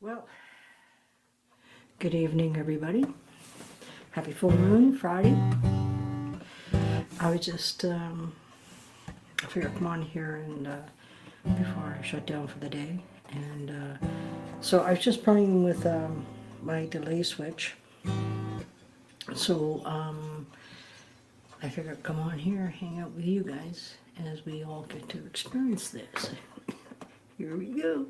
Well, good evening, everybody. Happy full moon, Friday. I was just, I figured I'd come on here and before I shut down for the day. And so I was just playing with my delay switch. So I figured I'd come on here, hang out with you guys as we all get to experience this. Here we go.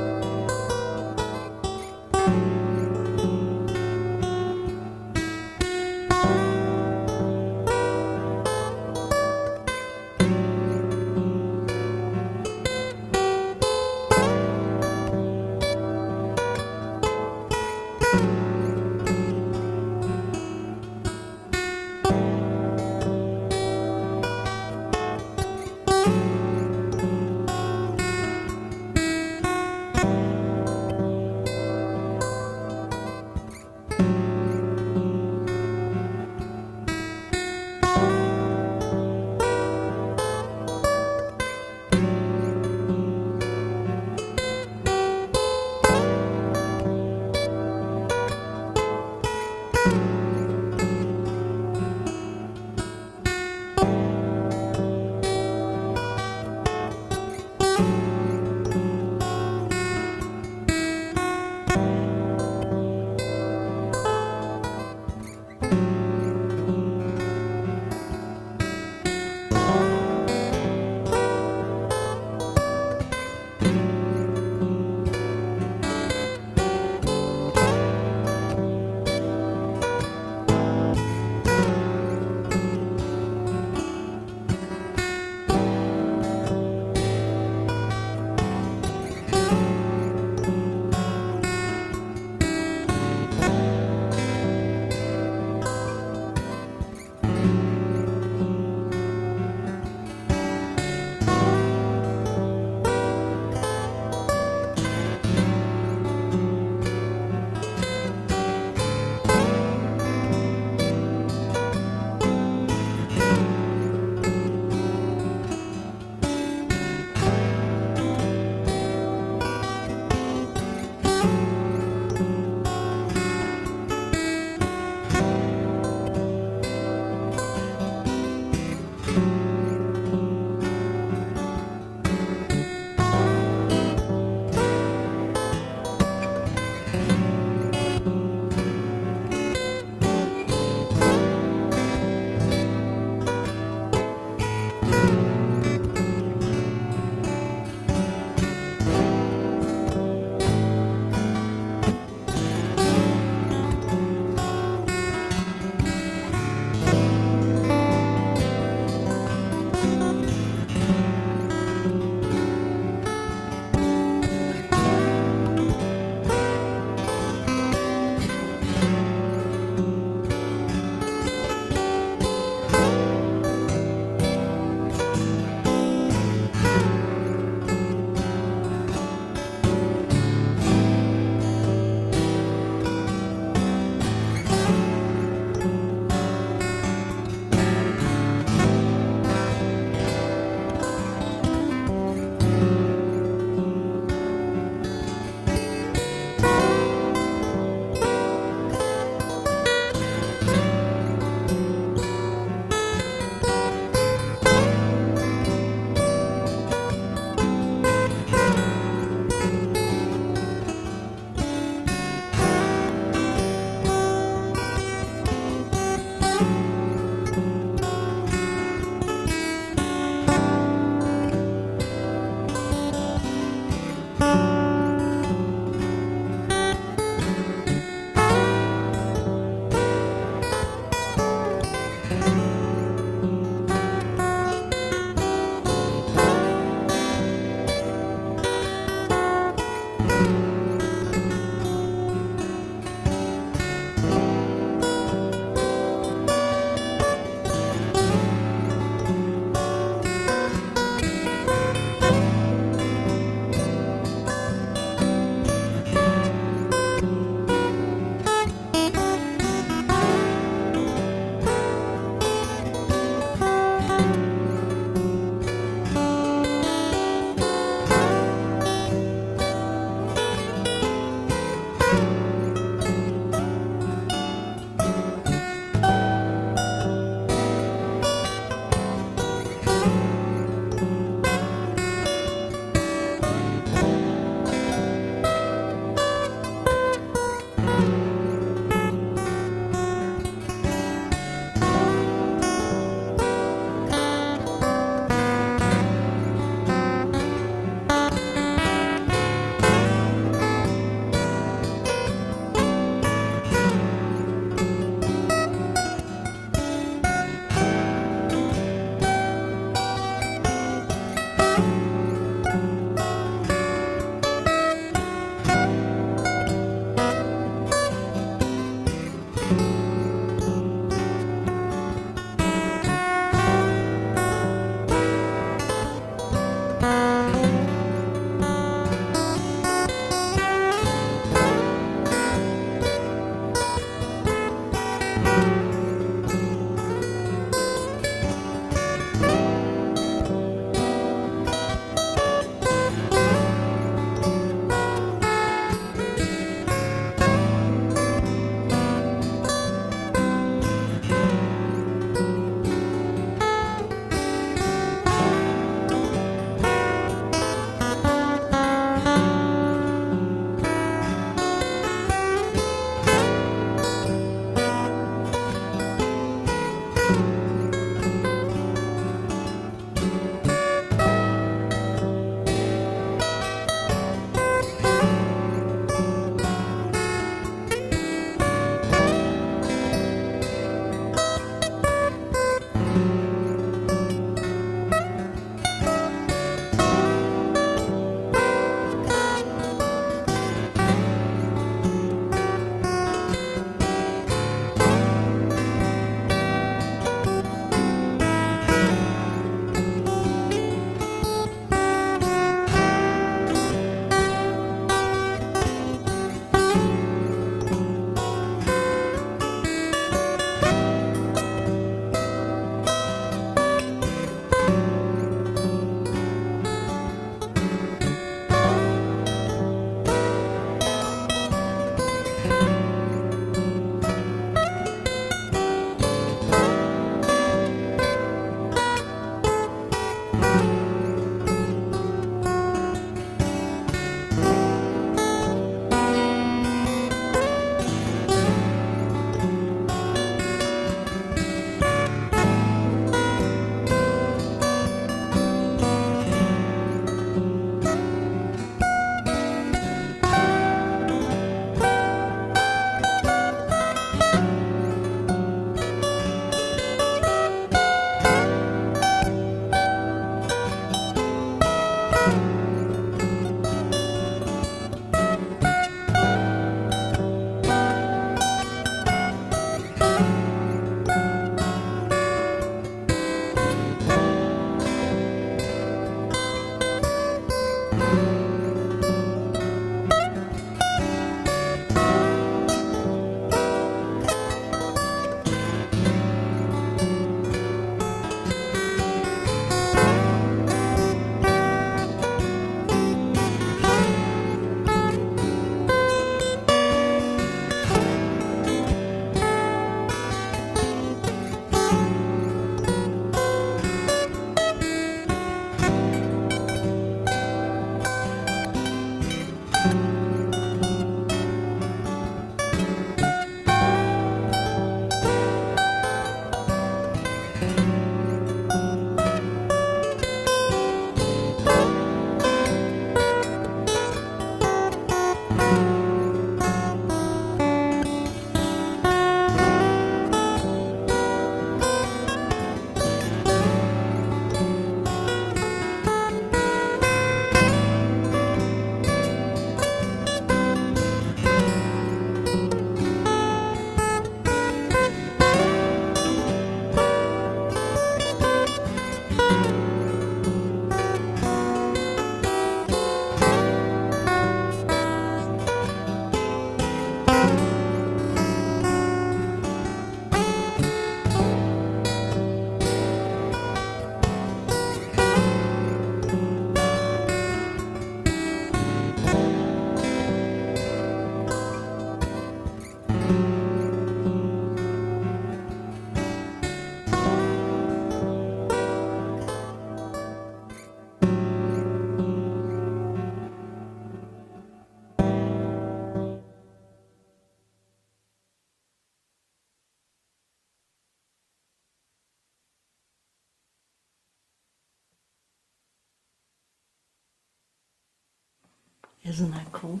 Isn't that cool?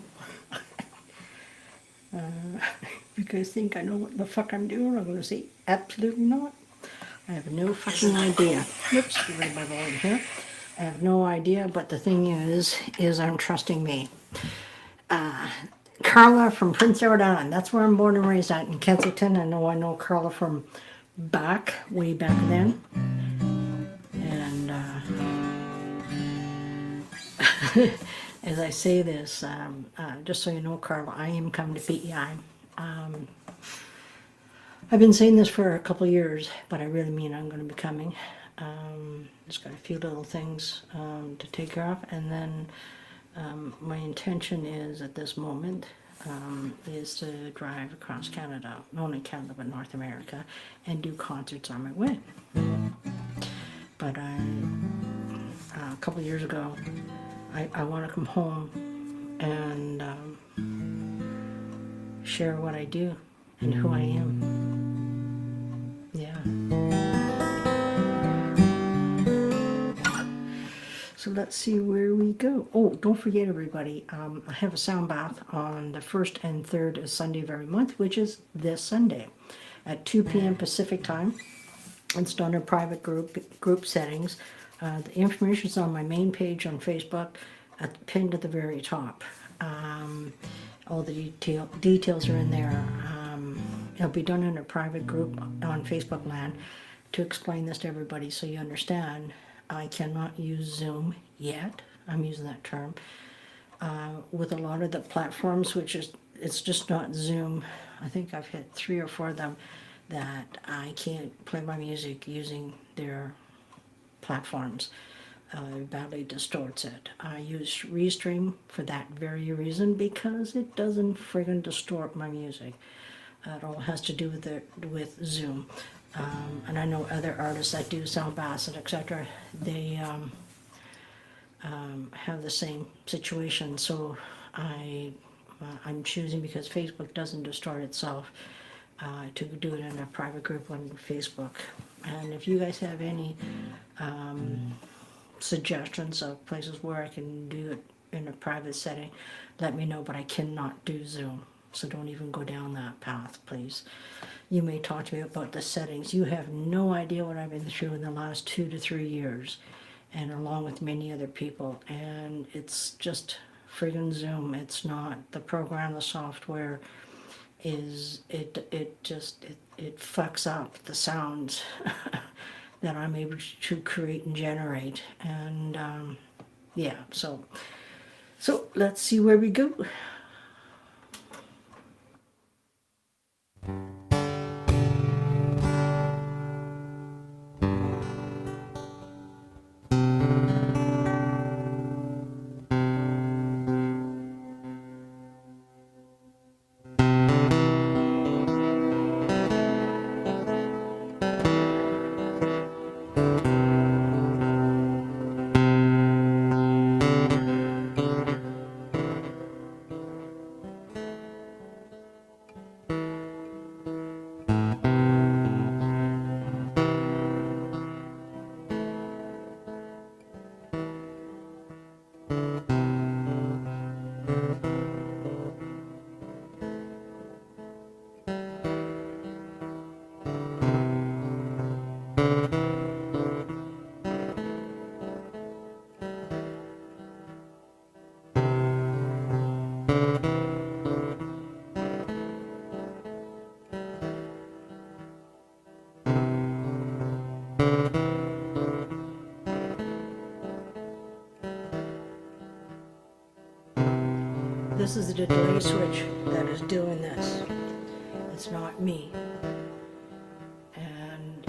You guys think I know what the fuck I'm doing? I'm going to say absolutely not. I have no fucking idea. Whoops, get rid of my volume here. I have no idea, but the thing is I'm trusting me. Carla from Prince Edward Island. That's where I'm born and raised at in Kensington. I know Carla from way back then. And as I say this, just so you know, Carla, I am coming to PEI. I've been saying this for a couple of years, but I really mean I'm going to be coming. Just got a few little things to take care of, and then my intention is at this moment is to drive across Canada, not only Canada but North America, and do concerts on my way. But a couple of years ago, I want to come home and share what I do and who I am. Yeah. So let's see where we go. Oh, don't forget everybody, I have a sound bath on the 1st and 3rd Sunday of every month, which is this Sunday at 2 p.m. Pacific time. It's done in private group settings. The information is on my main page on Facebook, pinned at the very top. All the details are in there. It'll be done in a private group on Facebook land to explain this to everybody so you understand. I cannot use Zoom yet. I'm using that term. With a lot of the platforms, it's just not Zoom. I think I've hit 3 or 4 of them that I can't play my music using their platforms. badly distorts it. I use Restream for that very reason, because it doesn't friggin' distort my music. It all has to do with Zoom. And I know other artists that do sound bass and etc. They have the same situation. So I'm choosing, because Facebook doesn't distort itself, to do it in a private group on Facebook. And if you guys have any suggestions of places where I can do it in a private setting, let me know. But I cannot do Zoom, so don't even go down that path, please. You may talk to me about the settings. You have no idea what I've been through in the last 2 to 3 years, and along with many other people. And it's just friggin' Zoom. It's not the program, the software is, it fucks up the sounds that I'm able to create and generate. And yeah, so let's see where we go. This is the delay switch that is doing this. It's not me. And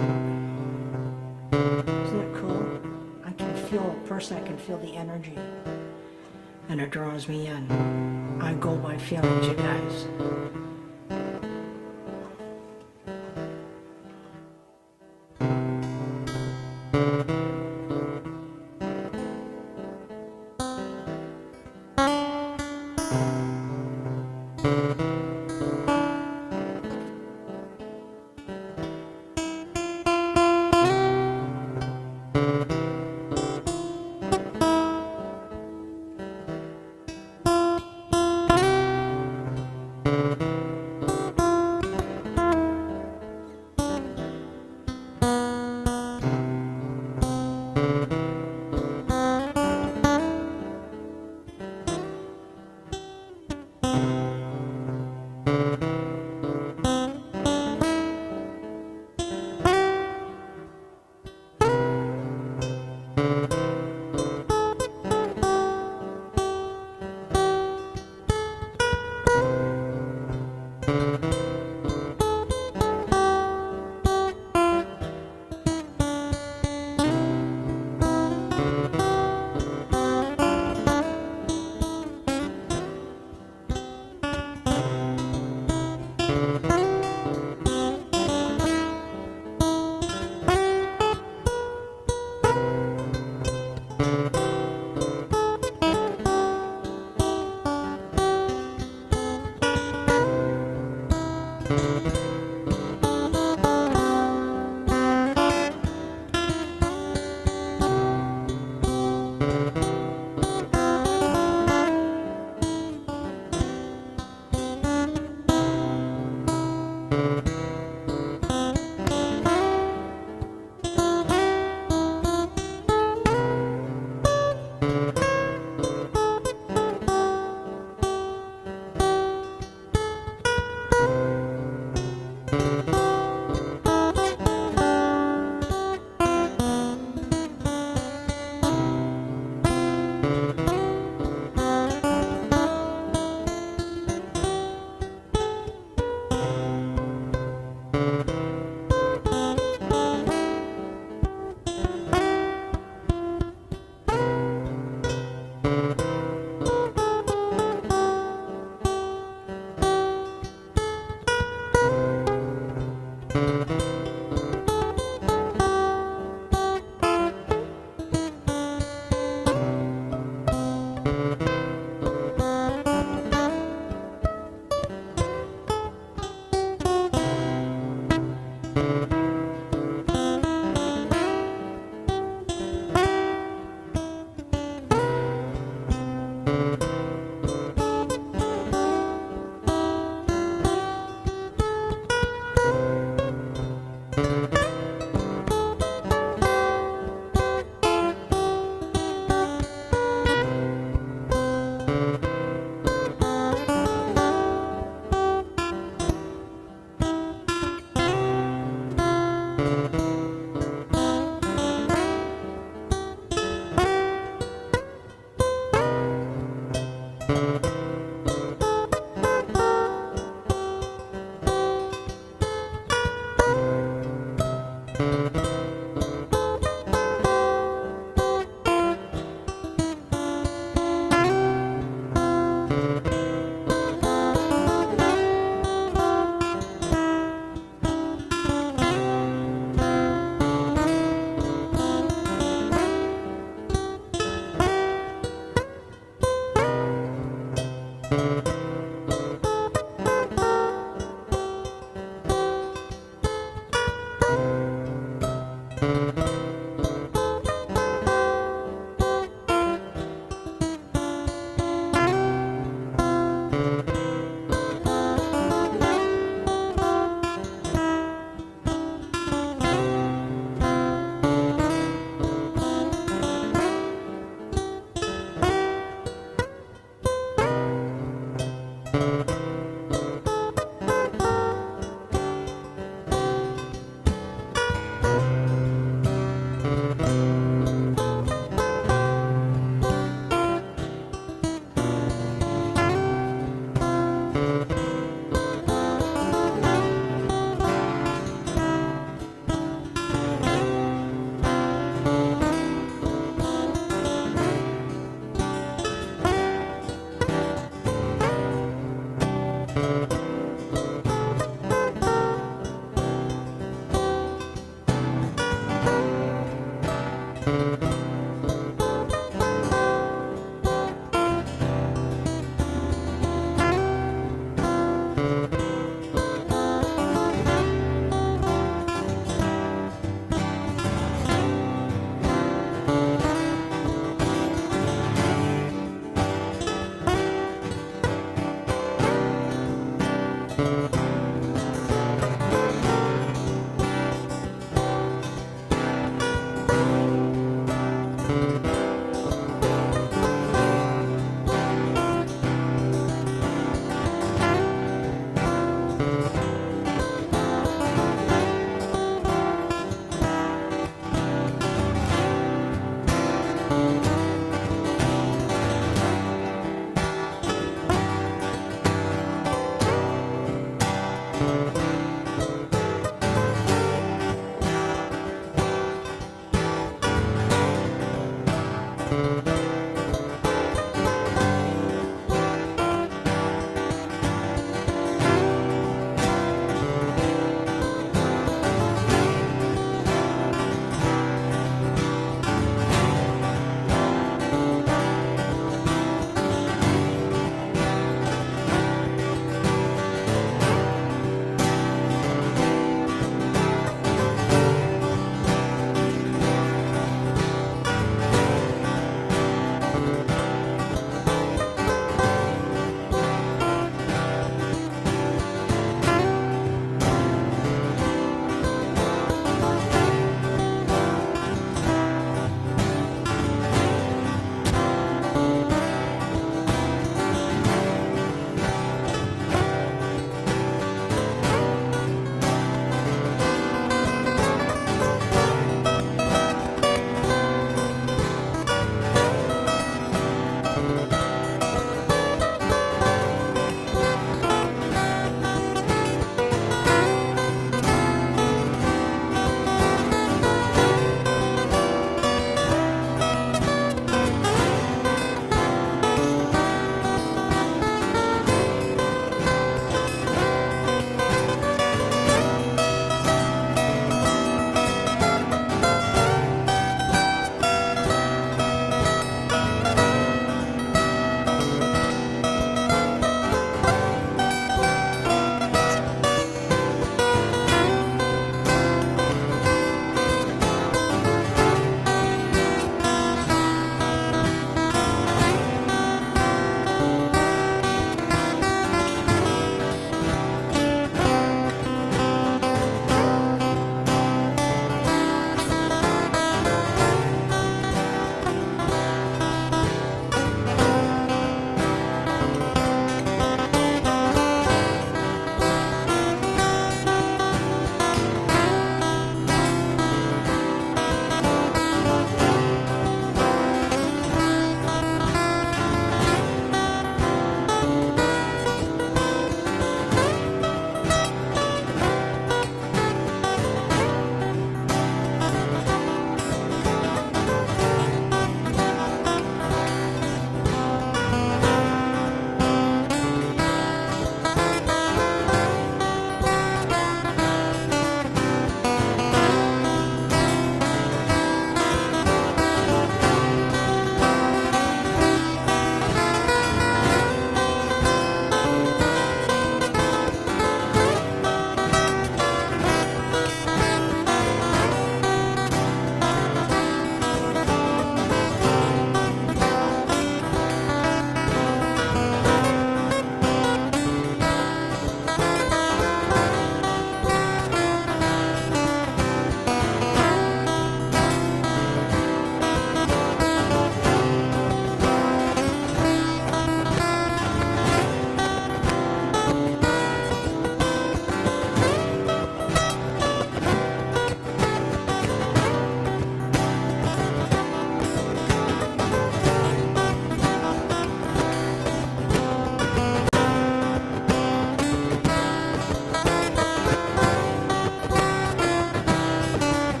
isn't it cool? I can feel, personally, I can feel the energy, and it draws me in. I go by feelings, you guys.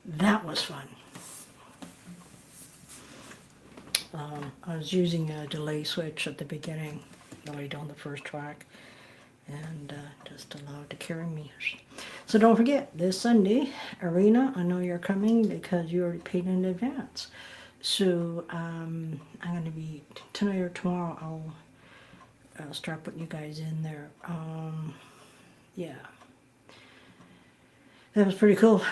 That was fun. I was using a delay switch at the beginning, delayed on the first track, and just allowed to carry me. So don't forget, this Sunday, Arena, I know you're coming because you already paid in advance. So I'm going to be, tonight or tomorrow, I'll start putting you guys in there. Yeah. That was pretty cool.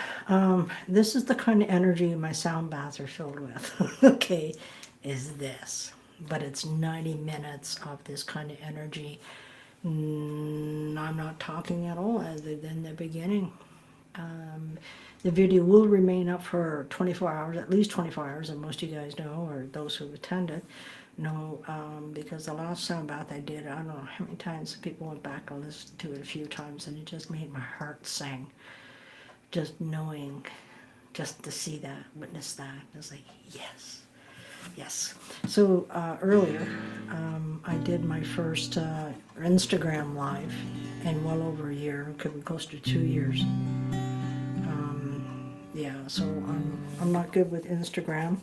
This is the kind of energy my sound baths are filled with. Okay, is this. But it's 90 minutes of this kind of energy. I'm not talking at all other than the beginning. The video will remain up for 24 hours, at least 24 hours, and most of you guys know, or those who attended know, because the last sound bath I did, I don't know how many times people went back and listened to it a few times, and it just made my heart sing. Just knowing, just to see that, witness that, I was like, yes, yes. So earlier, I did my first Instagram live in well over a year, could be close to 2 years. Yeah, so I'm not good with Instagram,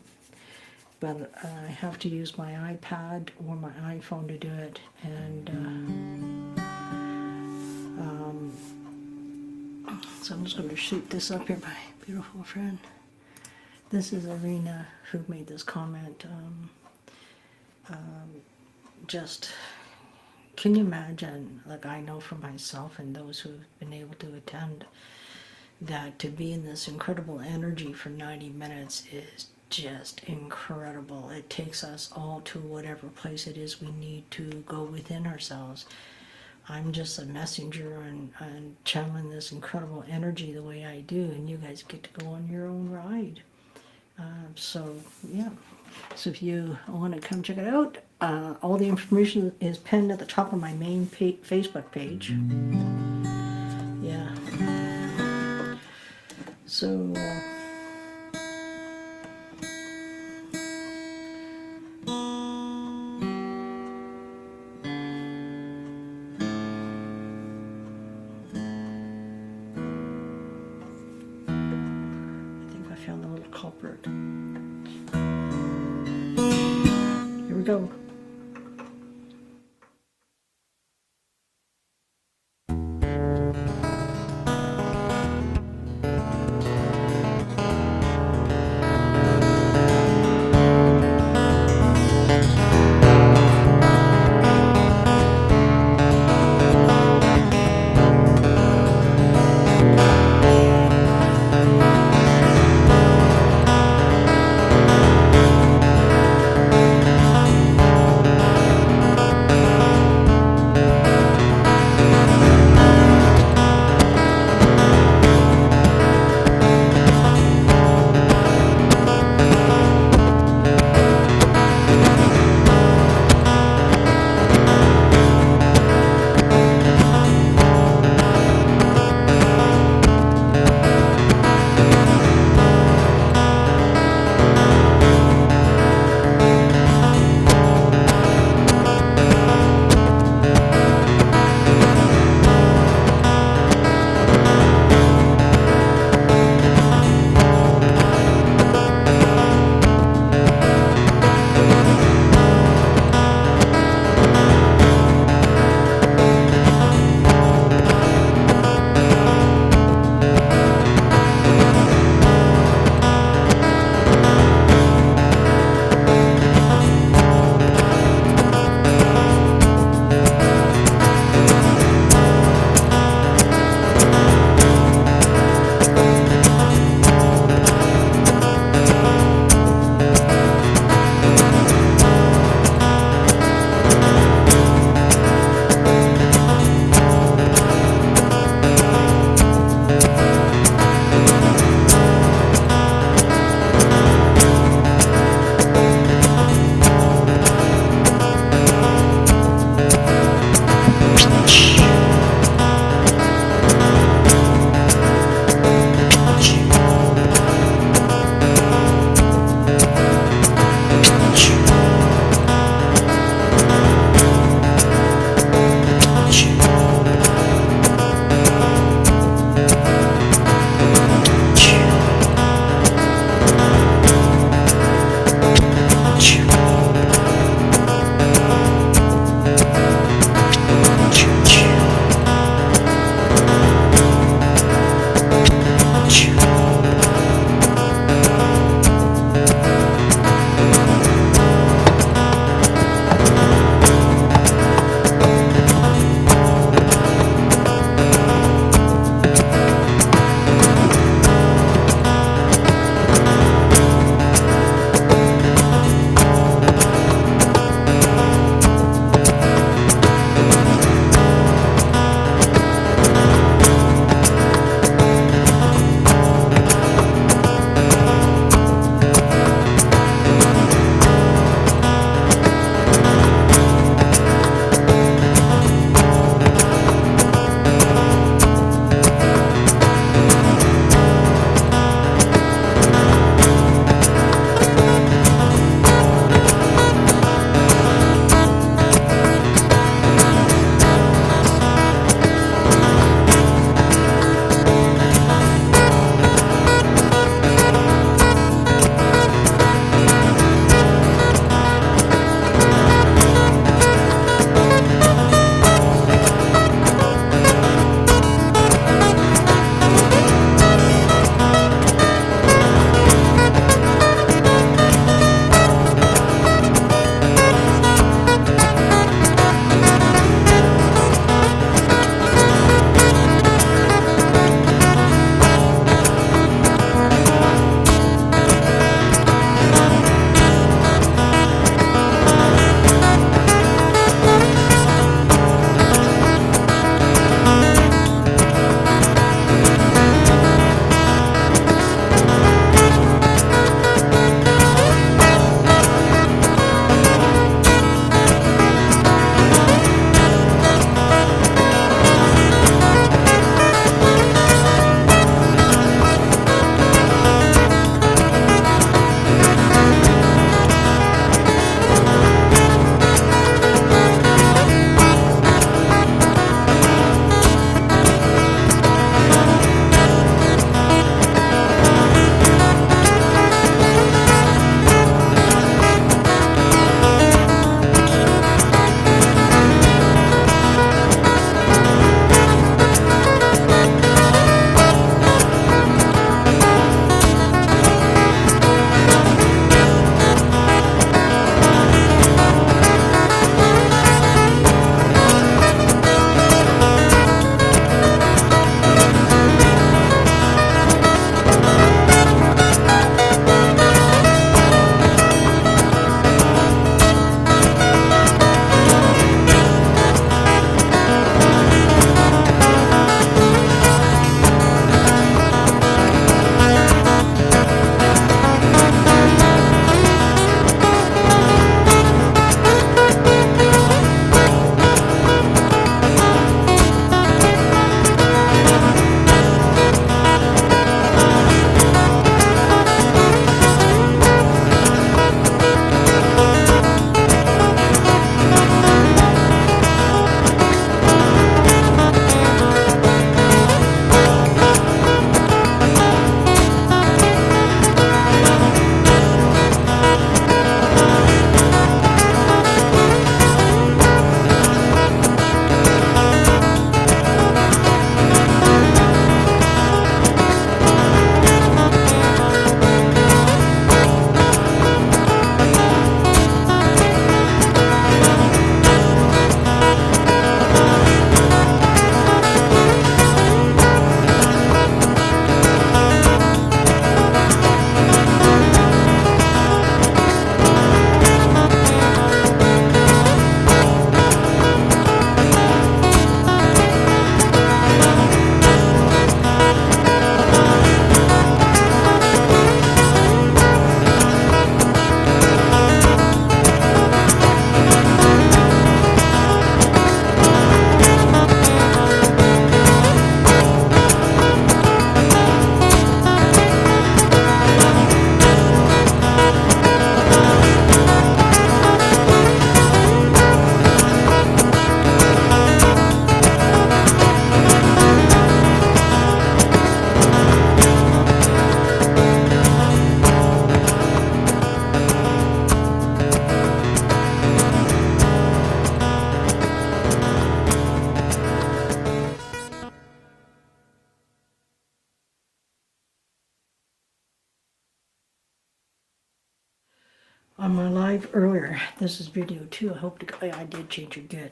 but I have to use my iPad or my iPhone to do it, and so I'm just going to shoot this up here, my beautiful friend. This is Arena who made this comment. Just, can you imagine, like I know for myself and those who've been able to attend, that to be in this incredible energy for 90 minutes is just incredible. It takes us all to whatever place it is we need to go within ourselves. I'm just a messenger and channeling this incredible energy the way I do, and you guys get to go on your own ride. So yeah, so if you want to come check it out, all the information is pinned at the top of my main Facebook page. Yeah. So found the little culprit. Here we go. on my live earlier. This is video 2. I hope I did change it good.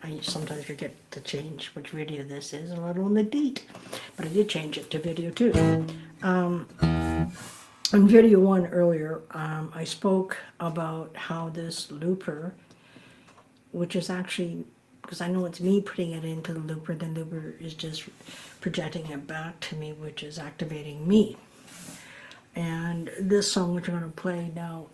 I sometimes forget to change which video this is, let alone the date. But I did change it to video 2. In video 1 earlier, I spoke about how this looper, which is actually, because I know it's me putting it into the looper is just projecting it back to me, which is activating me. And this song which I'm going to play now,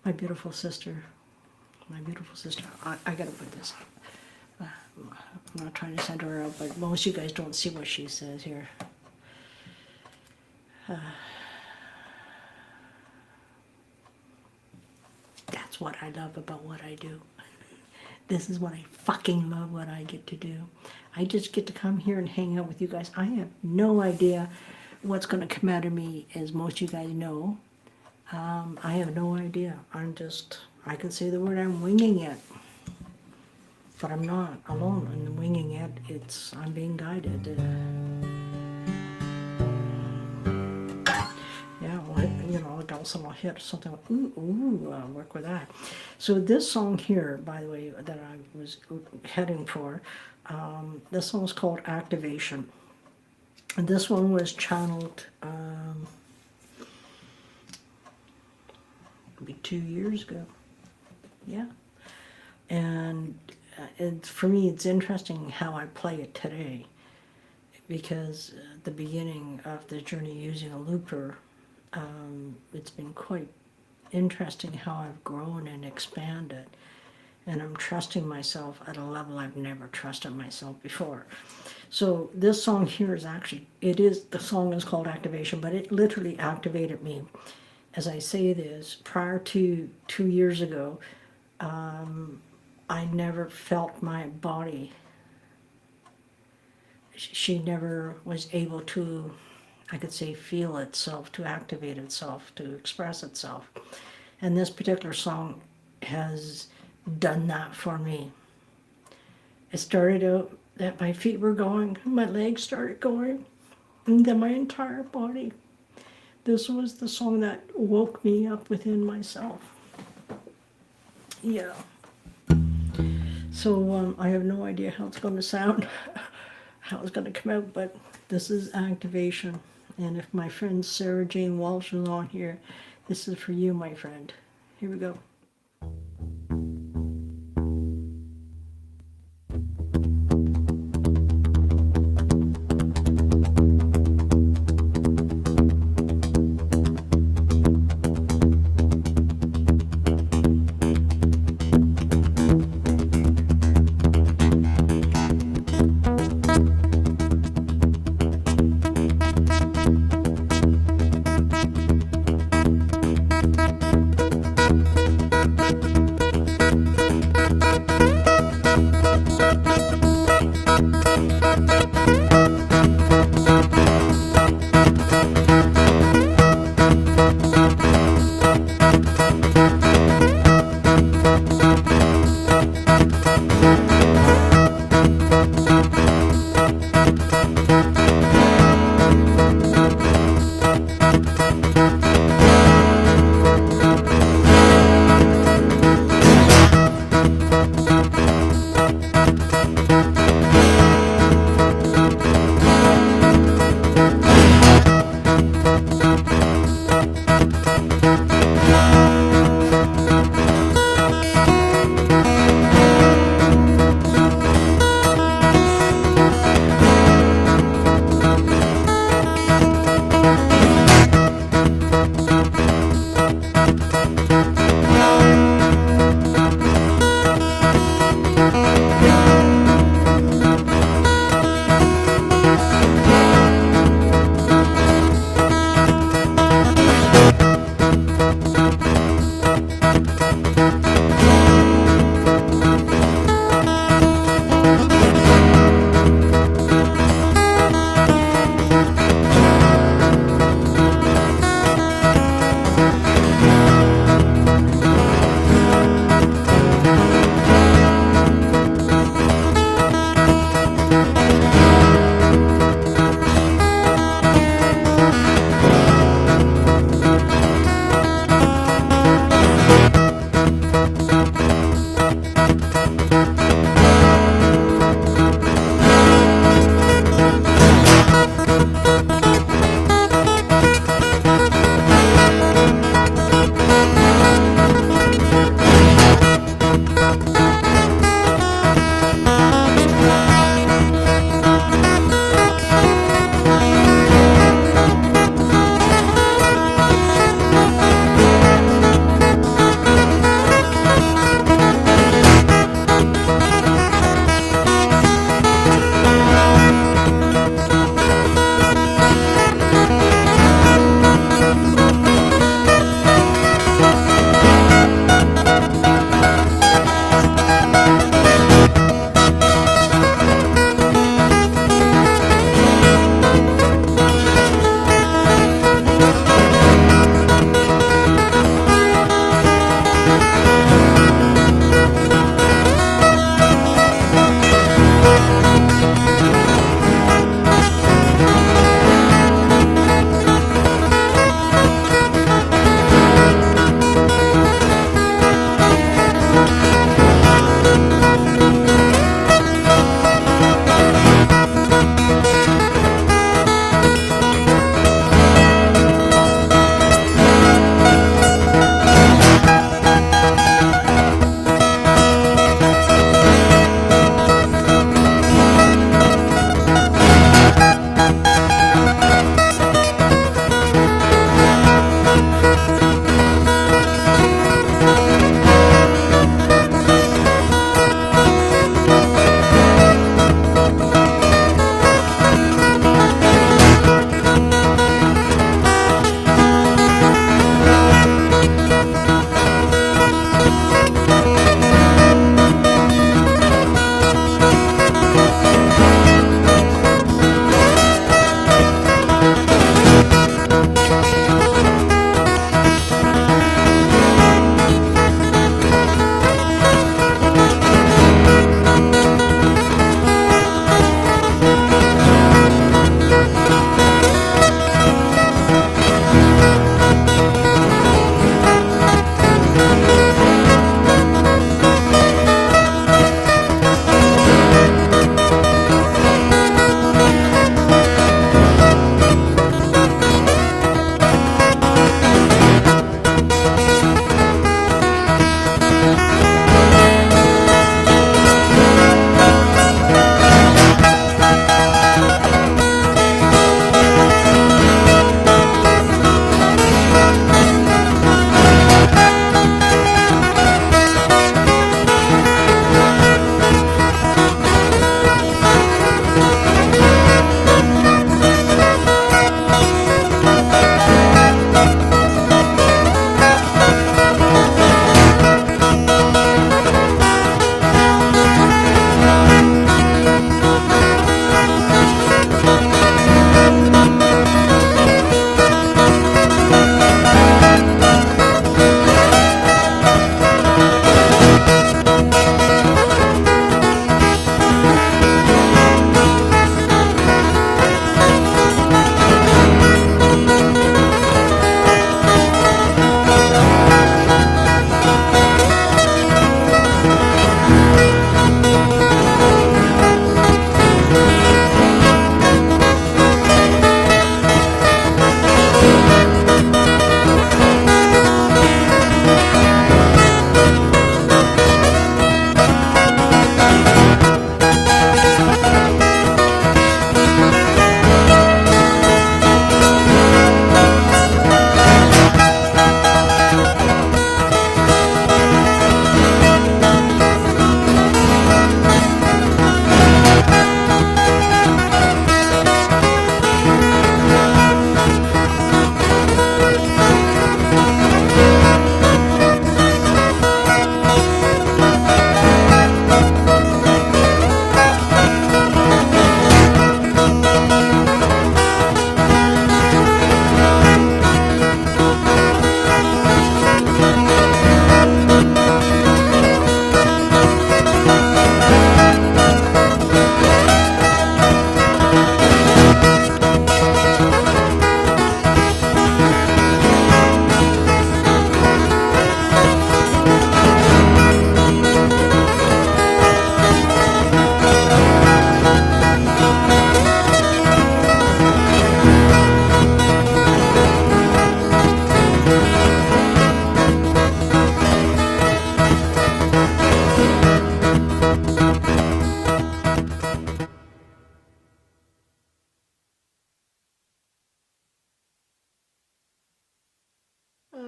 my beautiful sister, I gotta put this up. I'm not trying to send her out, but most of you guys don't see what she says here. That's what I love about what I do. This is what I fucking love what I get to do. I just get to come here and hang out with you guys. I have no idea what's going to come out of me, as most of you guys know. I have no idea. I can say the word, I'm winging it. But I'm not alone in winging it. I'm being guided. Yeah, well, you know, like also I'll hit something like, I'll work with that. So this song here, by the way, that I was heading for, this song is called Activation. And this one was channeled maybe 2 years ago. Yeah. And for me, it's interesting how I play it today, because at the beginning of the journey using a looper, it's been quite interesting how I've grown and expanded, and I'm trusting myself at a level I've never trusted myself before. So this song here is actually, the song is called Activation, but it literally activated me. As I say this, prior to 2 years ago, I never felt my body. She never was able to, I could say, feel itself, to activate itself, to express itself. And this particular song has done that for me. It started out that my feet were going, my legs started going, and then my entire body. This was the song that woke me up within myself. Yeah. So I have no idea how it's going to sound, how it's going to come out, but this is Activation. And if my friend Sarah Jane Walsh is on here, this is for you, my friend. Here we go.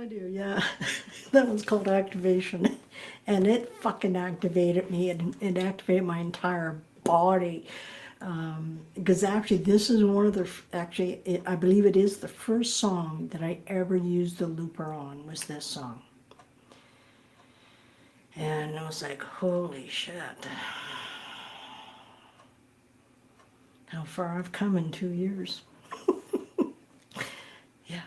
do, yeah. That was called activation. And it fucking activated me. It activated my entire body. Because actually, this is one of the, I believe it is the first song that I ever used the looper on, was this song. And I was like, holy shit. How far I've come in 2 years. Yeah.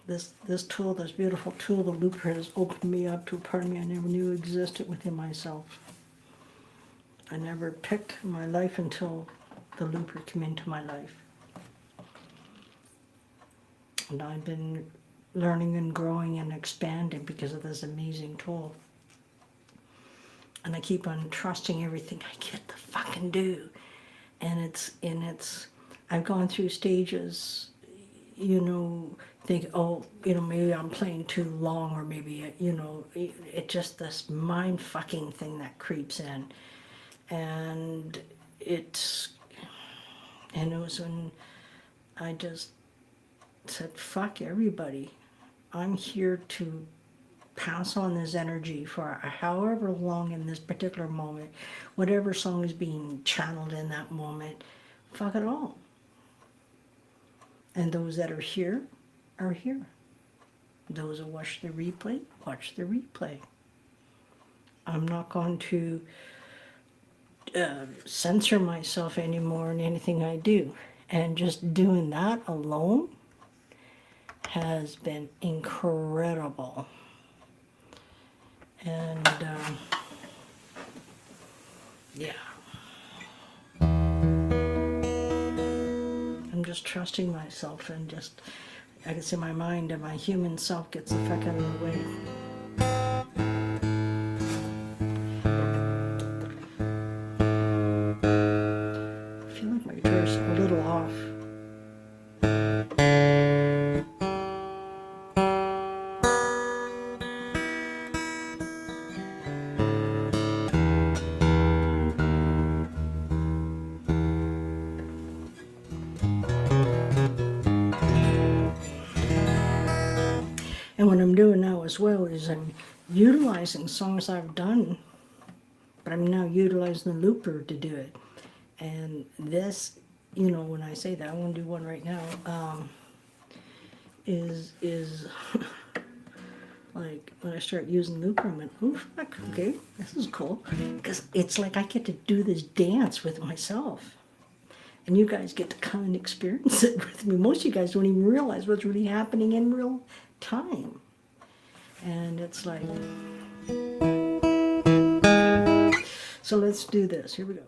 This tool, this beautiful tool, the looper, has opened me up to a part of me I never knew existed within myself. I never picked my life until the looper came into my life. And I've been learning and growing and expanding because of this amazing tool. And I keep on trusting everything I get to fucking do. And I've gone through stages, you know, think, oh, you know, maybe I'm playing too long, or maybe, you know, it just this mind fucking thing that creeps in. And it was when I just said, fuck everybody. I'm here to pass on this energy for however long in this particular moment, whatever song is being channeled in that moment, fuck it all. And those that are here are here. Those who watch the replay, watch the replay. I'm not going to censor myself anymore in anything I do. And just doing that alone has been incredible. And yeah. I'm just trusting myself, and just, I can say my mind and my human self gets the fuck out of the way. I feel like my guitar's a little off. And what I'm doing now as well is I'm utilizing songs I've done, but I'm now utilizing the looper to do it. And this, you know, when I say that, I want to do one right now, is like when I start using looper, I went, oh fuck, okay, this is cool. Because it's like I get to do this dance with myself. And you guys get to come and experience it with me. Most of you guys don't even realize what's really happening in real time. And it's like, so let's do this. Here we go.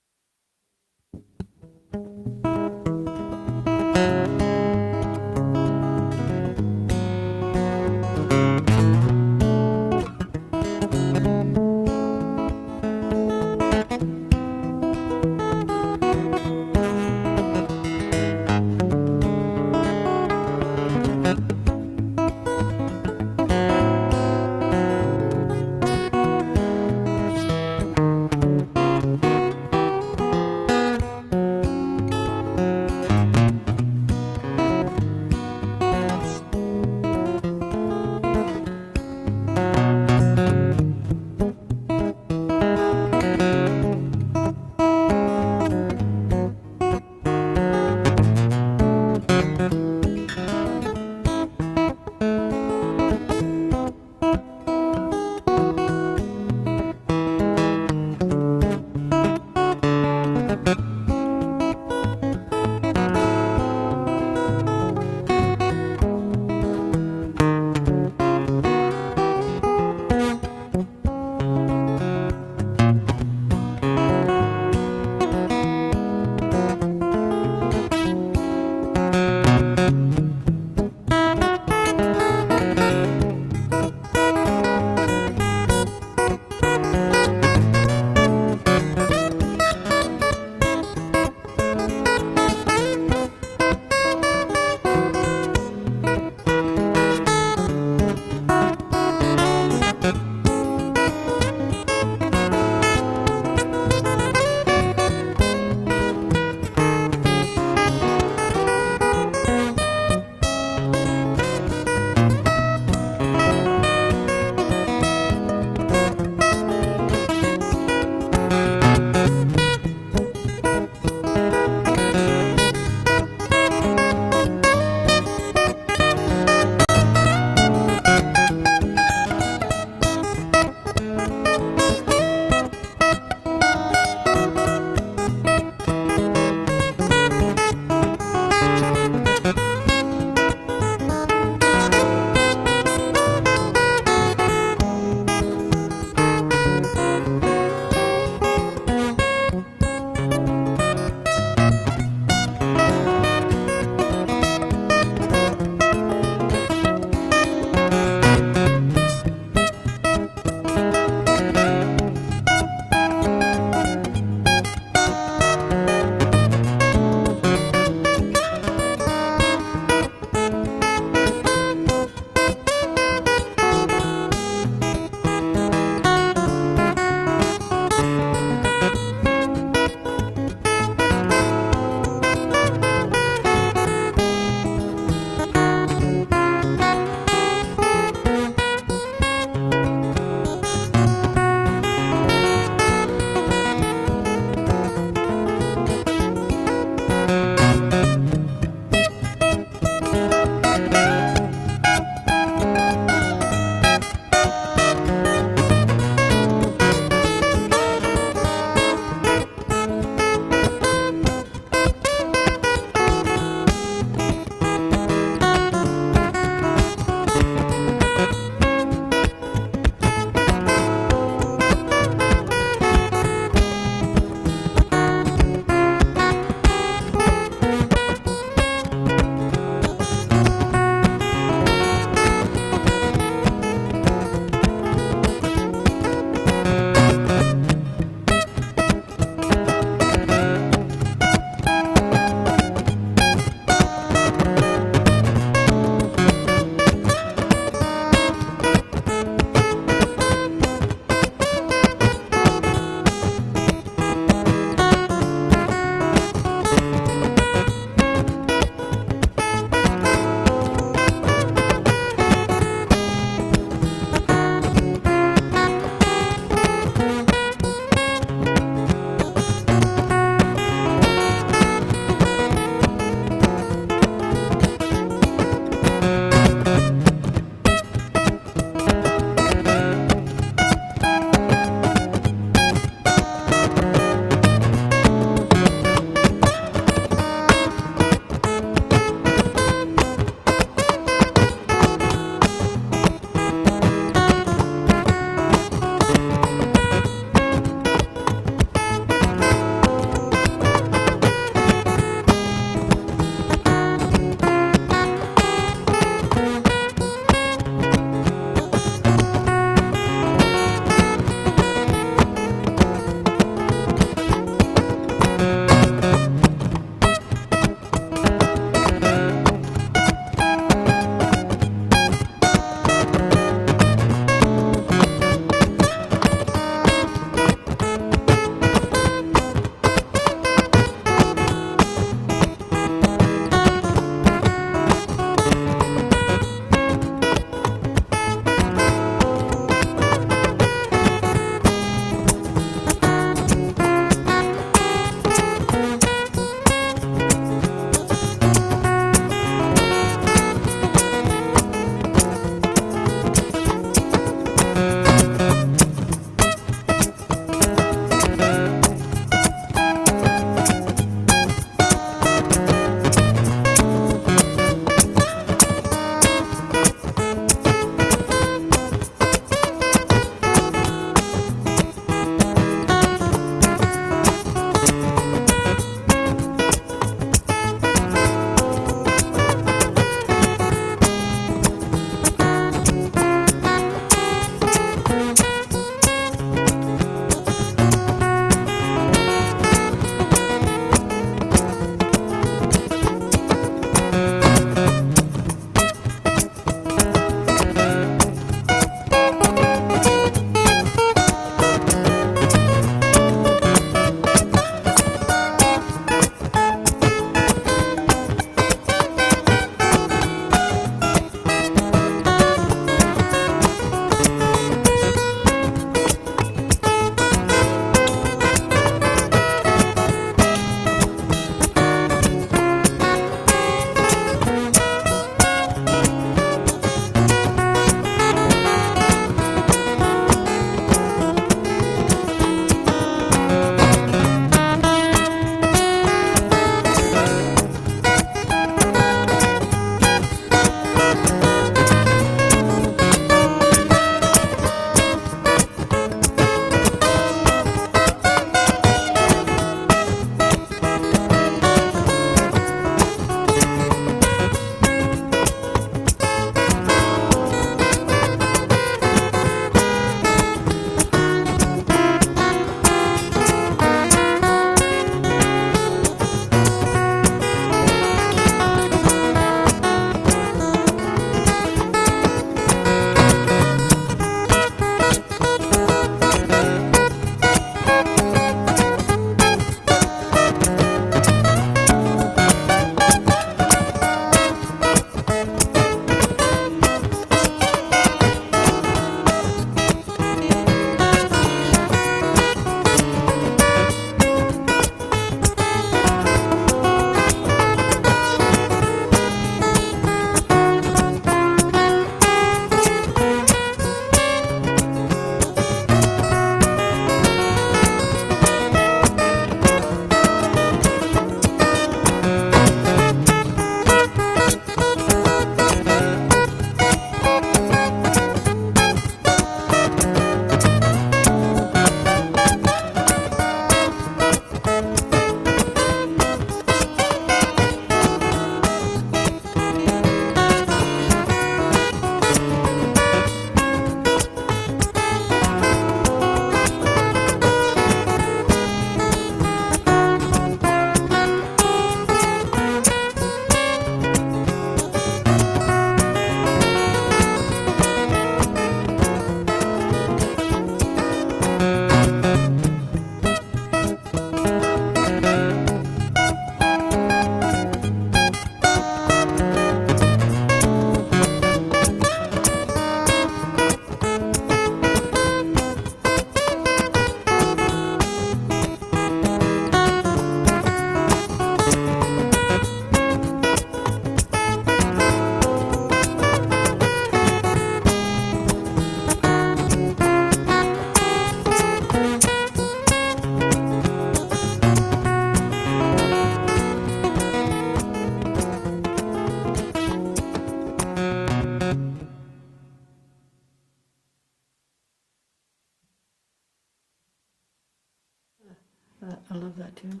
I love that tune.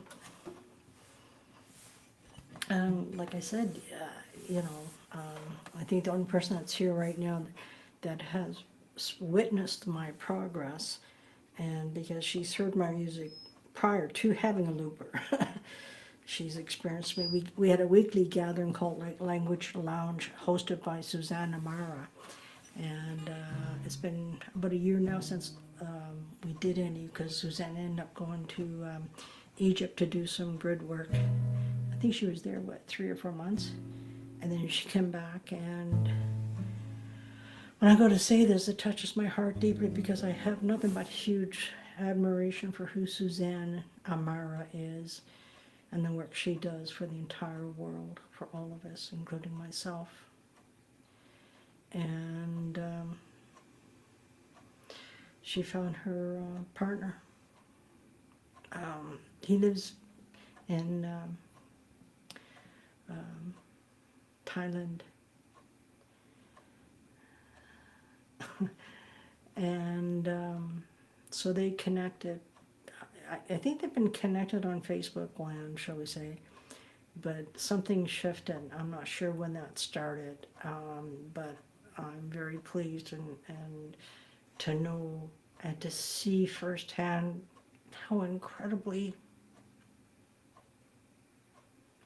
Like I said, I think the only person that's here right now that has witnessed my progress, and because she's heard my music prior to having a looper, she's experienced me. We had a weekly gathering called Language Lounge, hosted by Suzanne Amara, and it's been about a year now since we did any, because Suzanne ended up going to Egypt to do some grid work. I think she was there, 3 or 4 months? And then she came back, and when I go to say this, it touches my heart deeply because I have nothing but huge admiration for who Suzanne Amara is and the work she does for the entire world, for all of us, including myself. And she found her partner. He lives in Thailand. And so they connected. I think they've been connected on Facebook land, shall we say, but something shifted. I'm not sure when that started, but I'm very pleased and to know and to see firsthand how incredibly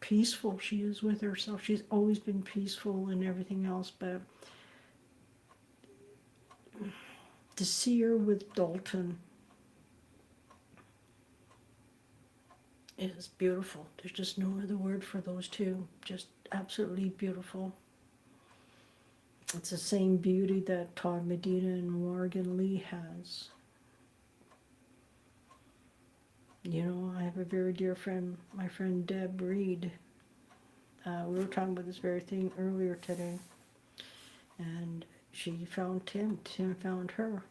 peaceful she is with herself. She's always been peaceful and everything else, but to see her with Dalton is beautiful. There's just no other word for those two. Just absolutely beautiful. It's the same beauty that Todd Medina and Morgan Lee has. You know, I have a very dear friend, my friend Deb Reed. We were talking about this very thing earlier today. And she found Tim. Tim found her.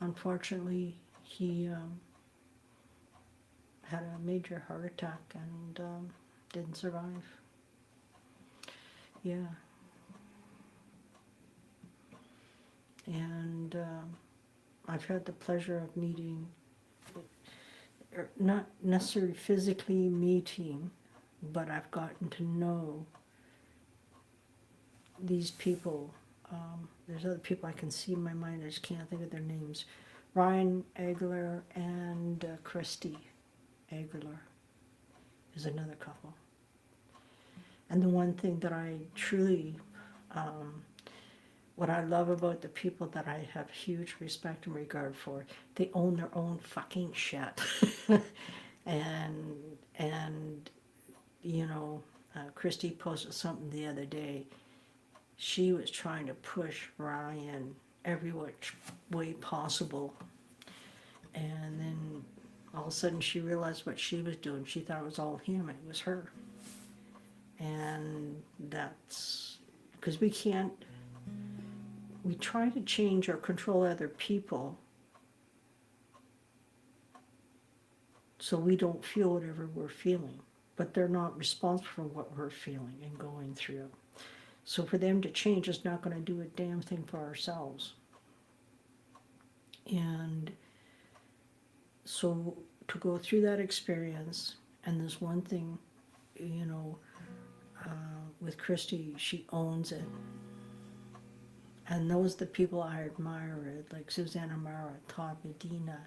Unfortunately, he had a major heart attack and didn't survive. Yeah. And I've had the pleasure of meeting, not necessarily physically meeting, but I've gotten to know these people. There's other people I can see in my mind, I just can't think of their names. Ryan Aguilar and Christy Aguilar is another couple. And the one thing that I truly, what I love about the people that I have huge respect and regard for, they own their own fucking shit. and you know, Christy posted something the other day. She was trying to push Ryan every which way possible. And then all of a sudden she realized what she was doing. She thought it was all him and it was her. And that's because we try to change or control other people so we don't feel whatever we're feeling. But they're not responsible for what we're feeling and going through. So for them to change is not going to do a damn thing for ourselves. And so to go through that experience, and this one thing, you know, with Christy, she owns it. And those are the people I admire, like Suzanne Amara, Todd Medina.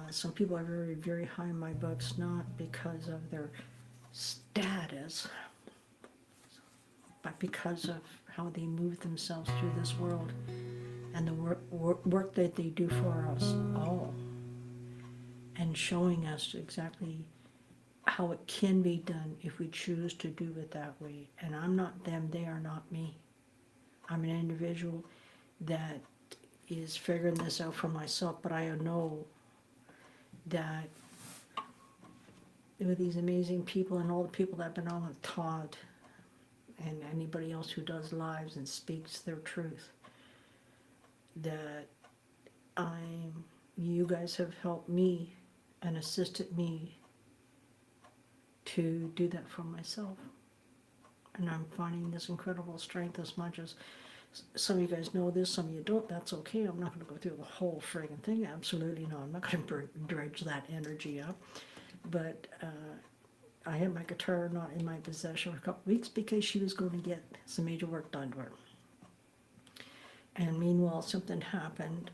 Some people are very, very high in my books, not because of their status, but because of how they move themselves through this world and the work that they do for us all, and showing us exactly how it can be done if we choose to do it that way. And I'm not them, they are not me. I'm an individual that is figuring this out for myself, but I know that with these amazing people and all the people that have been on with Todd and anybody else who does lives and speaks their truth, that you guys have helped me and assisted me to do that for myself. And I'm finding this incredible strength as much as Some of you guys know this, some of you don't. That's okay. I'm not going to go through the whole friggin' thing. Absolutely not. I'm not going to dredge that energy up. But I had my guitar not in my possession for a couple of weeks because she was going to get some major work done to her. And meanwhile, something happened,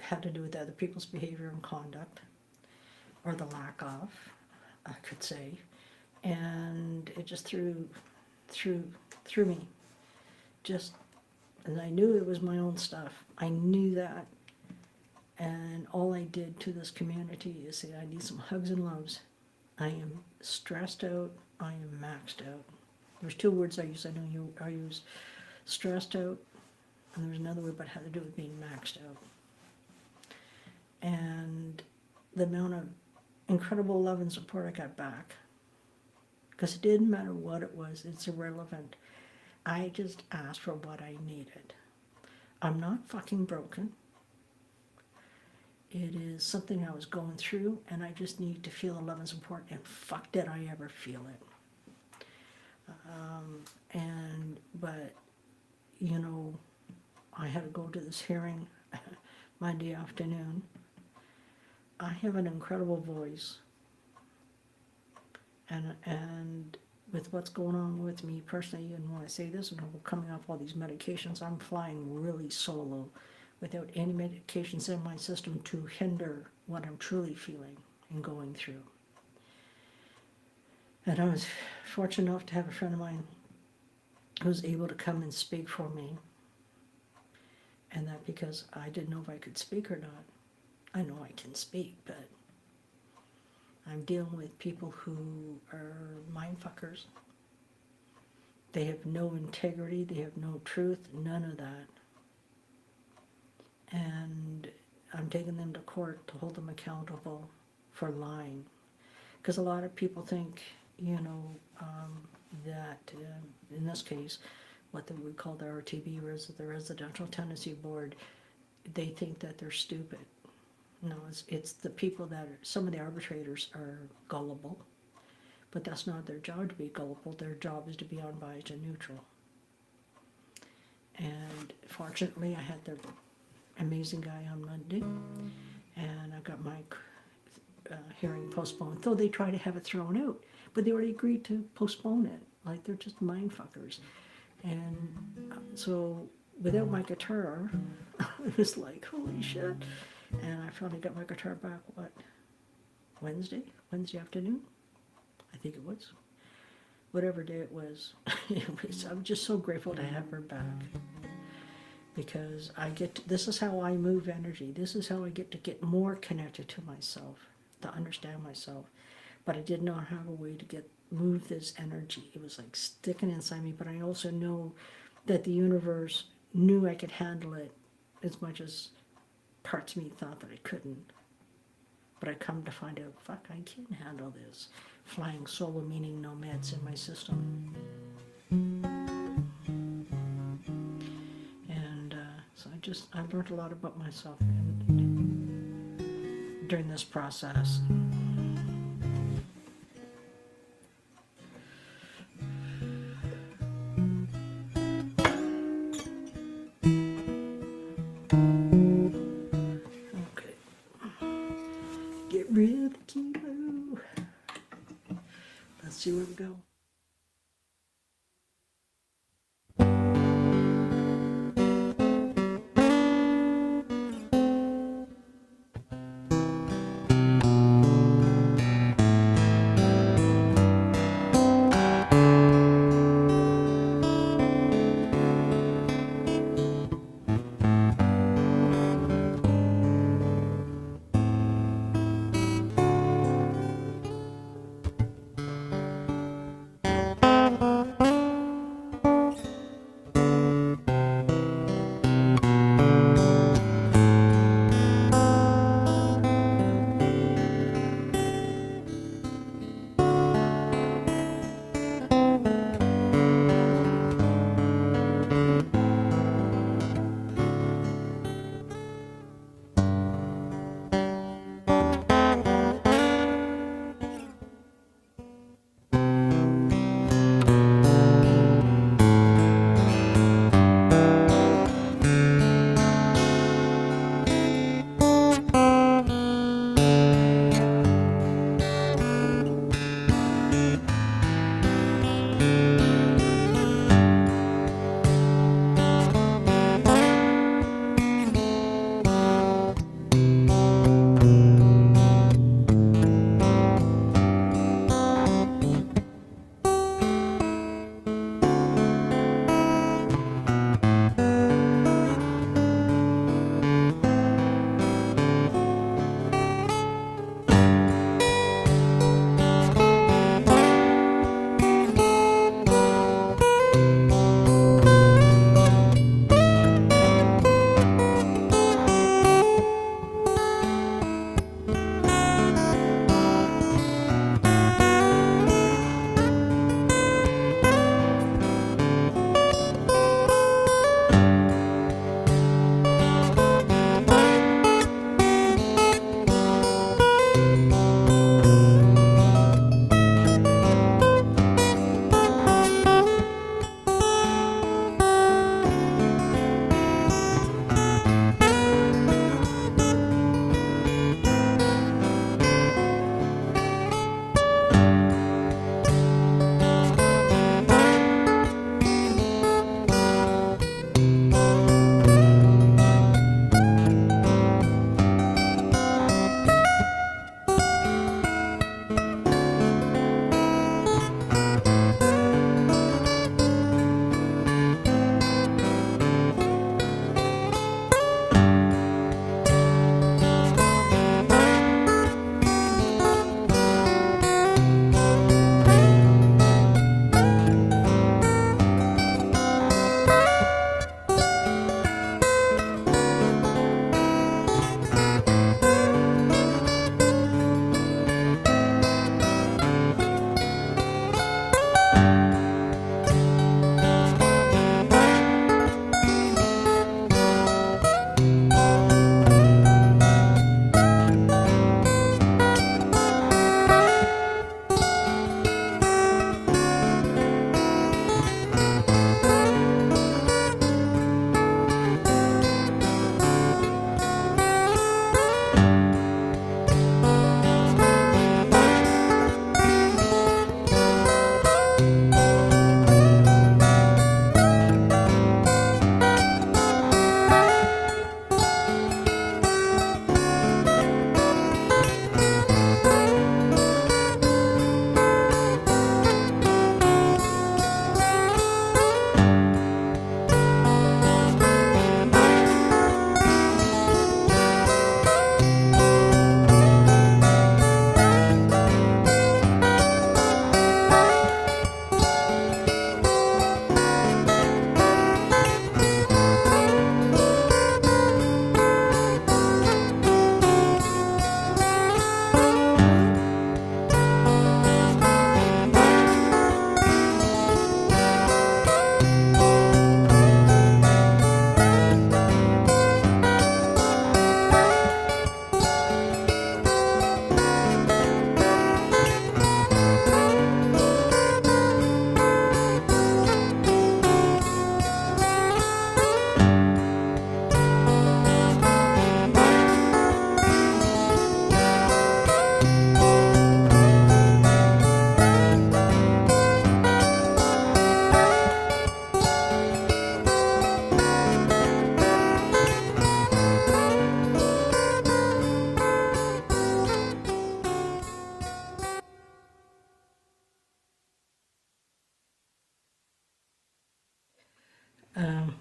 had to do with other people's behavior and conduct, or the lack of, I could say. And it just threw me. Just, and I knew it was my own stuff. I knew that. And all I did to this community is say, I need some hugs and loves. I am stressed out. I am maxed out. There's two words I use. I know I use stressed out, and there's another word, but it had to do with being maxed out. And the amount of incredible love and support I got back, because it didn't matter what it was, it's irrelevant. I just asked for what I needed. I'm not fucking broken. It is something I was going through, and I just need to feel the love and support, and fuck did I ever feel it. But, you know, I had to go to this hearing Monday afternoon. I have an incredible voice, and with what's going on with me personally, and when I say this, and I'm coming off all these medications, I'm flying really solo without any medications in my system to hinder what I'm truly feeling and going through. And I was fortunate enough to have a friend of mine who was able to come and speak for me. And that because I didn't know if I could speak or not. I know I can speak, but I'm dealing with people who are mind fuckers. They have no integrity, they have no truth, none of that. And I'm taking them to court to hold them accountable for lying. Because a lot of people think, you know, that in this case, what we call the RTB, the Residential Tenancy Board, they think that they're stupid. No, it's the people that some of the arbitrators are gullible, but that's not their job to be gullible. Their job is to be unbiased and neutral. And fortunately, I had the amazing guy on Monday, and I got my hearing postponed, though they try to have it thrown out, but they already agreed to postpone it. Like, they're just mind fuckers. And so without my guitar, it was like, holy shit. And I finally got my guitar back, Wednesday afternoon? I think it was. Whatever day it was. I'm just so grateful to have her back. Because this is how I move energy. This is how I get more connected to myself, to understand myself. But I did not have a way to move this energy. It was like sticking inside me, but I also know that the universe knew I could handle it as much as parts of me thought that I couldn't. But I come to find out, fuck, I can handle this. Flying solo, meaning no meds in my system. And so I learned a lot about myself during this process. Rid the kilo. Let's see where we go.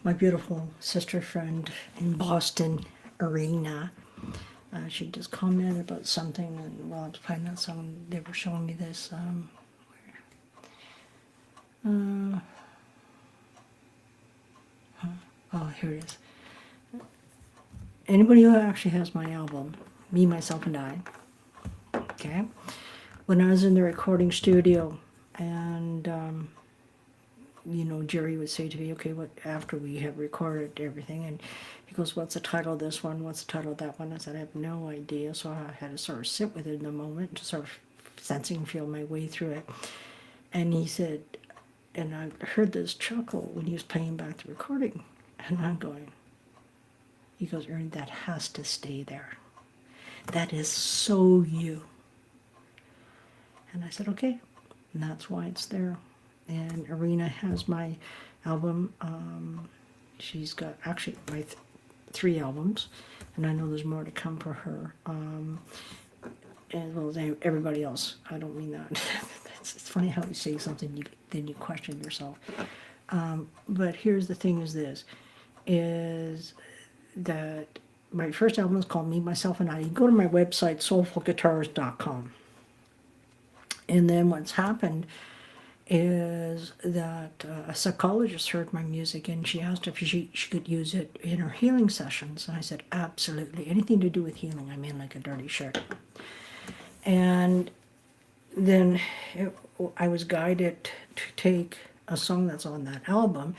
my beautiful sister friend in Boston, Arena. She just commented about something, and while I was playing that song, they were showing me this. Oh, here it is. Anybody who actually has my album, Me, Myself, and I, okay? When I was in the recording studio, and Jerry would say to me, okay, what after we have recorded everything, and he goes, what's the title of this one? What's the title of that one? I said, I have no idea. So I had to sort of sit with it in a moment, to sort of sensing, feel my way through it. And he said, and I heard this chuckle when he was playing back the recording, and I'm going, he goes, Ernie, that has to stay there. That is so you. And I said, okay, and that's why it's there. And Arena has my album. She's got actually my 3 albums, and I know there's more to come for her. As well as everybody else. I don't mean that. It's funny how you say something, then you question yourself. But here's the thing: is that my first album is called Me, Myself, and I. You go to my website, soulfulguitarist.com. And then what's happened is that a psychologist heard my music, and she asked if she could use it in her healing sessions. And I said, absolutely. Anything to do with healing, I'm in like a dirty shirt. And then I was guided to take a song that's on that album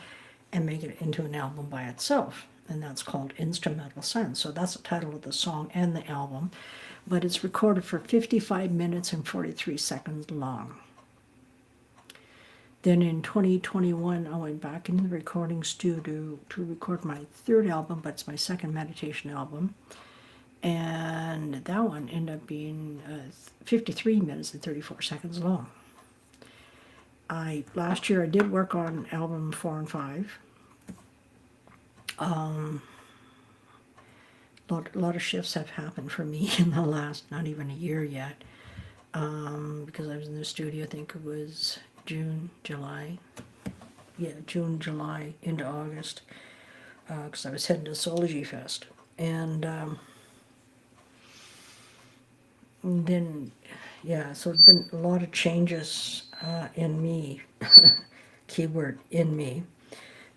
and make it into an album by itself. And that's called Instrumental Sense. So that's the title of the song and the album. But it's recorded for 55 minutes and 43 seconds long. Then in 2021, I went back into the recording studio to record my 3rd album, but it's my 2nd meditation album. And that one ended up being 53 minutes and 34 seconds long. Last year I did work on album 4 and 5. A lot of shifts have happened for me in the last, not even a year yet, because I was in the studio, I think it was June, July, into August, because I was heading to Soulful Fest. And then, so it's been a lot of changes in me, keyword, in me.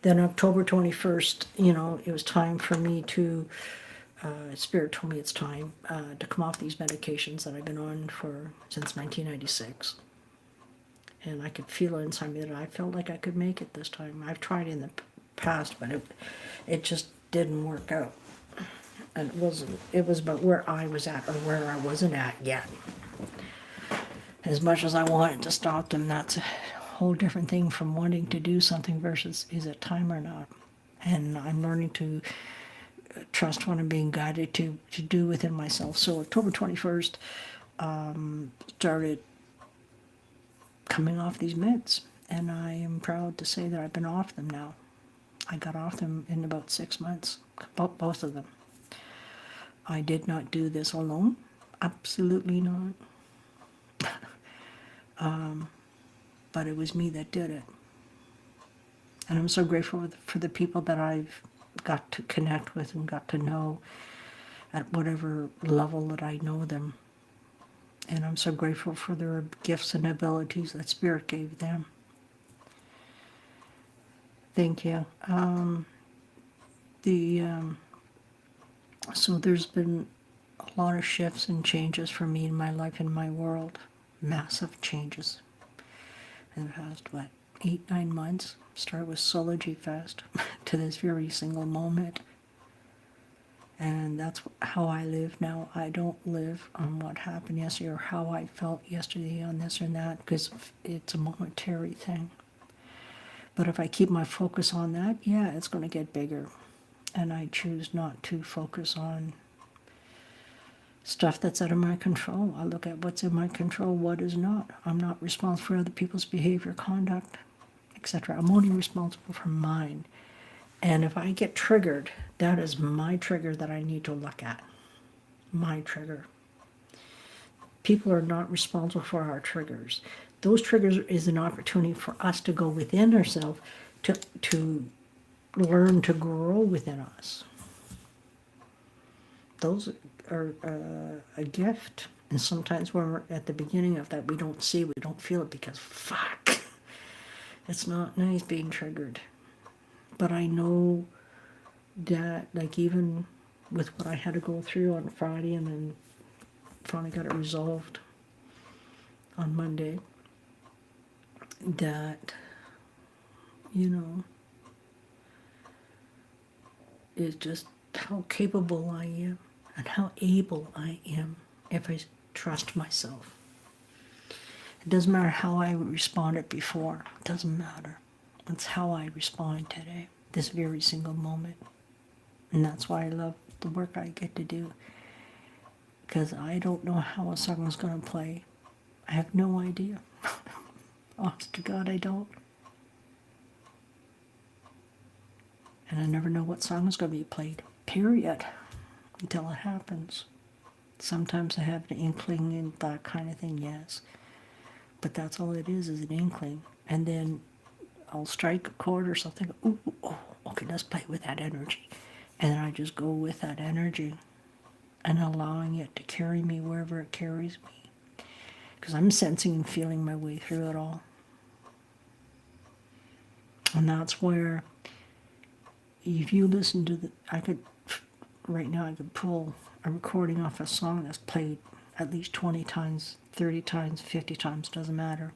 Then October 21st, it was time for me to, Spirit told me it's time to come off these medications that I've been on since 1996. And I could feel it inside me that I felt like I could make it this time. I've tried in the past, but it just didn't work out. And it was about where I was at or where I wasn't at yet. As much as I wanted to stop them, that's a whole different thing from wanting to do something versus is it time or not. And I'm learning to trust what I'm being guided to do within myself. So October 21st, started coming off these meds, and I am proud to say that I've been off them now. I got off them in about 6 months, both of them. I did not do this alone, absolutely not. But it was me that did it. And I'm so grateful for the people that I've got to connect with and got to know at whatever level that I know them. And I'm so grateful for their gifts and abilities that Spirit gave them. Thank you. So there's been a lot of shifts and changes for me in my life and my world. Massive changes. In the past, 8-9 months. Start with Soulful Fest to this very single moment. And that's how I live now. I don't live on what happened yesterday or how I felt yesterday on this or that, because it's a momentary thing. But if I keep my focus on that, it's going to get bigger. And I choose not to focus on stuff that's out of my control. I look at what's in my control, what is not. I'm not responsible for other people's behavior, conduct, etc. I'm only responsible for mine. And if I get triggered, that is my trigger that I need to look at. My trigger. People are not responsible for our triggers. Those triggers is an opportunity for us to go within ourselves to learn to grow within us. Those are a gift. And sometimes when we're at the beginning of that, we don't see, we don't feel it because fuck, it's not nice being triggered. But I know that, like, even with what I had to go through on Friday and then finally got it resolved on Monday, that, you know, is just how capable I am and how able I am if I trust myself. It doesn't matter how I responded before. It doesn't matter. It's how I respond today, this very single moment. And that's why I love the work I get to do. Because I don't know how a song is going to play. I have no idea. Honest to God, I don't. And I never know what song is going to be played, period, until it happens. Sometimes I have an inkling and that kind of thing, yes. But that's all it is an inkling. And then I'll strike a chord or something. Ooh, oh, okay, let's play with that energy. And then I just go with that energy and allowing it to carry me wherever it carries me. Because I'm sensing and feeling my way through it all. And that's where, if you listen to right now I could pull a recording off a song that's played at least 20 times, 30 times, 50 times, doesn't matter.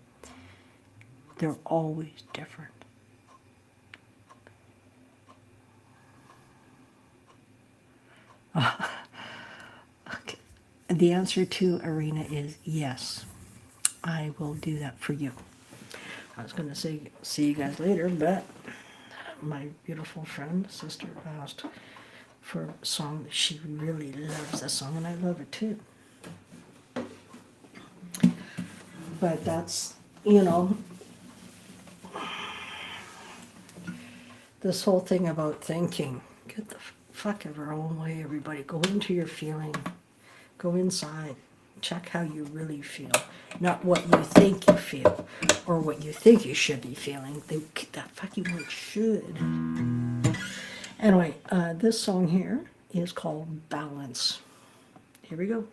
They're always different. Okay. The answer to Arena is yes. I will do that for you. I was going to say see you guys later, but my beautiful friend, sister, asked for a song that she really loves, that song, and I love it too. But that's, you know, this whole thing about thinking. Get the fuck out of our own way, everybody. Go into your feeling. Go inside. Check how you really feel. Not what you think you feel or what you think you should be feeling. That fucking word should. Anyway, this song here is called Balance. Here we go.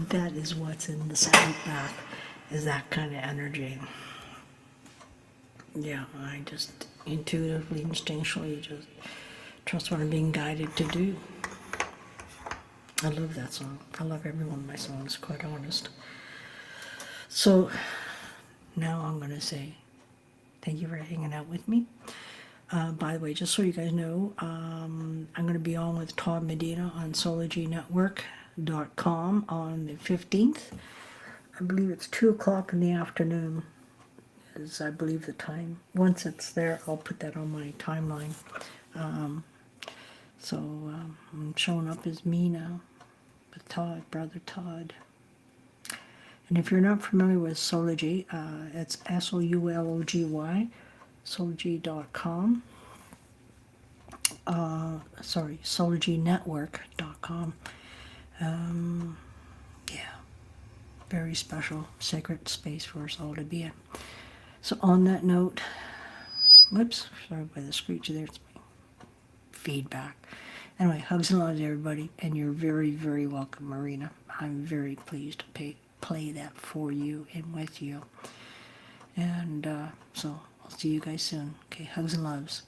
that is what's in the sound bath, is that kind of energy. Yeah, I just intuitively, instinctually just trust what I'm being guided to do. I love that song. I love every one of my songs, quite honest. So now I'm going to say thank you for hanging out with me. By the way, just so you guys know, I'm going to be on with Todd Medina on SolarGNetwork.com on the 15th. I believe it's 2 o'clock in the afternoon is, I believe, the time. Once it's there, I'll put that on my timeline. I'm showing up as me now with Todd, Brother Todd. And if you're not familiar with Soulgy, it's SOULOGY, soulgy.com. SoulGNetwork.com. Yeah, very special, sacred space for us all to be in. So on that note, whoops, sorry by the screech there, it's my feedback. Anyway, hugs and loves everybody, and you're very, very welcome, Marina. I'm very pleased to play that for you and with you. And so I'll see you guys soon. Okay, hugs and loves.